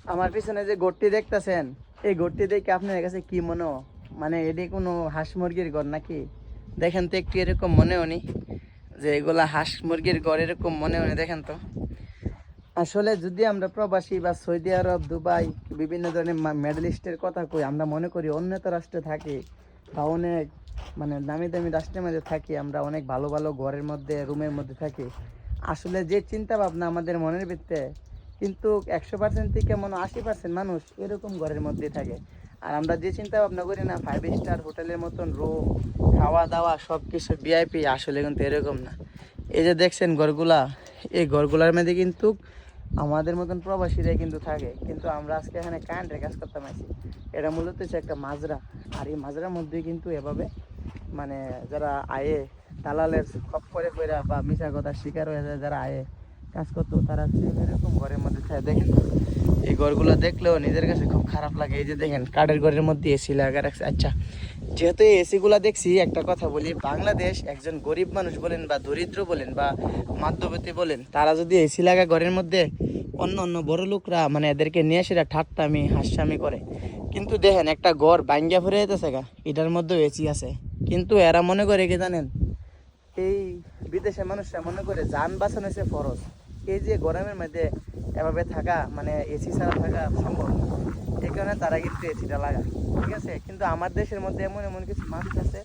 আমার পিছনে যে ঘরটি দেখতেছেন, এই ঘরটি দেখে আপনার কাছে কি মনে হয়? মানে এটি কোনো হাঁস মুরগির ঘর নাকি? দেখেন তো একটু এরকম মনে হয়নি যে এগুলা হাঁস মুরগির ঘর, এরকম মনে হয়নি। দেখেন তো, আসলে যদি আমরা প্রবাসী বা সৌদি আরব, দুবাই, বিভিন্ন ধরনের মিডল ইস্টের কথা কই, আমরা মনে করি উন্নত রাষ্ট্রে থাকি বা অনেক মানে দামি দামি রাষ্ট্রের মধ্যে থাকি, আমরা অনেক ভালো ভালো ঘরের মধ্যে, রুমের মধ্যে থাকি। আসলে যে চিন্তা ভাবনা আমাদের মনের ভিতরে, কিন্তু 100% থেকে মনে 80% মানুষ এরকম ঘরের মধ্যে থাকে। আর আমরা যে চিন্তা ভাবনা করি না 5 স্টার হোটেলের মতন রুম, খাওয়া দাওয়া সব কিছু ভিআইপি, আসলে কিন্তু এরকম না। এই যে দেখছেন ঘরগুলা, এই ঘরগুলার মধ্যে কিন্তু আমাদের মতন প্রবাসীরাই কিন্তু থাকে, কিন্তু আমরা আজকে এখানে কারেন্টের কাজ করতে পারছি। এটা মূলত হচ্ছে একটা মাজরা। আর এই মাজরার মধ্যে কিন্তু এভাবে মানে যারা আয়ে দালালের খপ্পরে পড়া বা মিশা কথার শিকার হয়ে যায়, যারা আয়ে কাজ করতো, তারা সেম এরকম ঘরের মধ্যে থাকে। দেখেন এই ঘরগুলো দেখলেও নিজের কাছে খুব খারাপ লাগে। এই যে দেখেন কাঠের ঘরের মধ্যে এসি লাগা রাখছে। আচ্ছা, যেহেতু এই এসিগুলা দেখছি, একটা কথা বলি, বাংলাদেশ একজন গরিব মানুষ বলেন বা দরিদ্র বলেন বা মধ্যবিত্ত বলেন, তারা যদি এসি লাগা ঘরের মধ্যে অন্য অন্য বড় লোকরা মানে এদেরকে নিয়ে সেটা ঠাট্টামি হাস্যামি করে। কিন্তু দেখেন একটা ঘর ভাঙ্গিয়া ফুরে যেতেছে গা, এটার মধ্যেও এসি আছে। কিন্তু এরা মনে করে কি জানেন, এই বিদেশের মানুষরা মনে করে যান বাঁচানো হচ্ছে ফরজ। এই যে গরমের মধ্যে এভাবে থাকা মানে এসি ছাড়া থাকা সম্ভব না, এই কারণে তারা কিন্তু এসিটা লাগায়। ঠিক আছে, কিন্তু আমার দেশের মধ্যে এমন এমন কিছু মানুষ আছে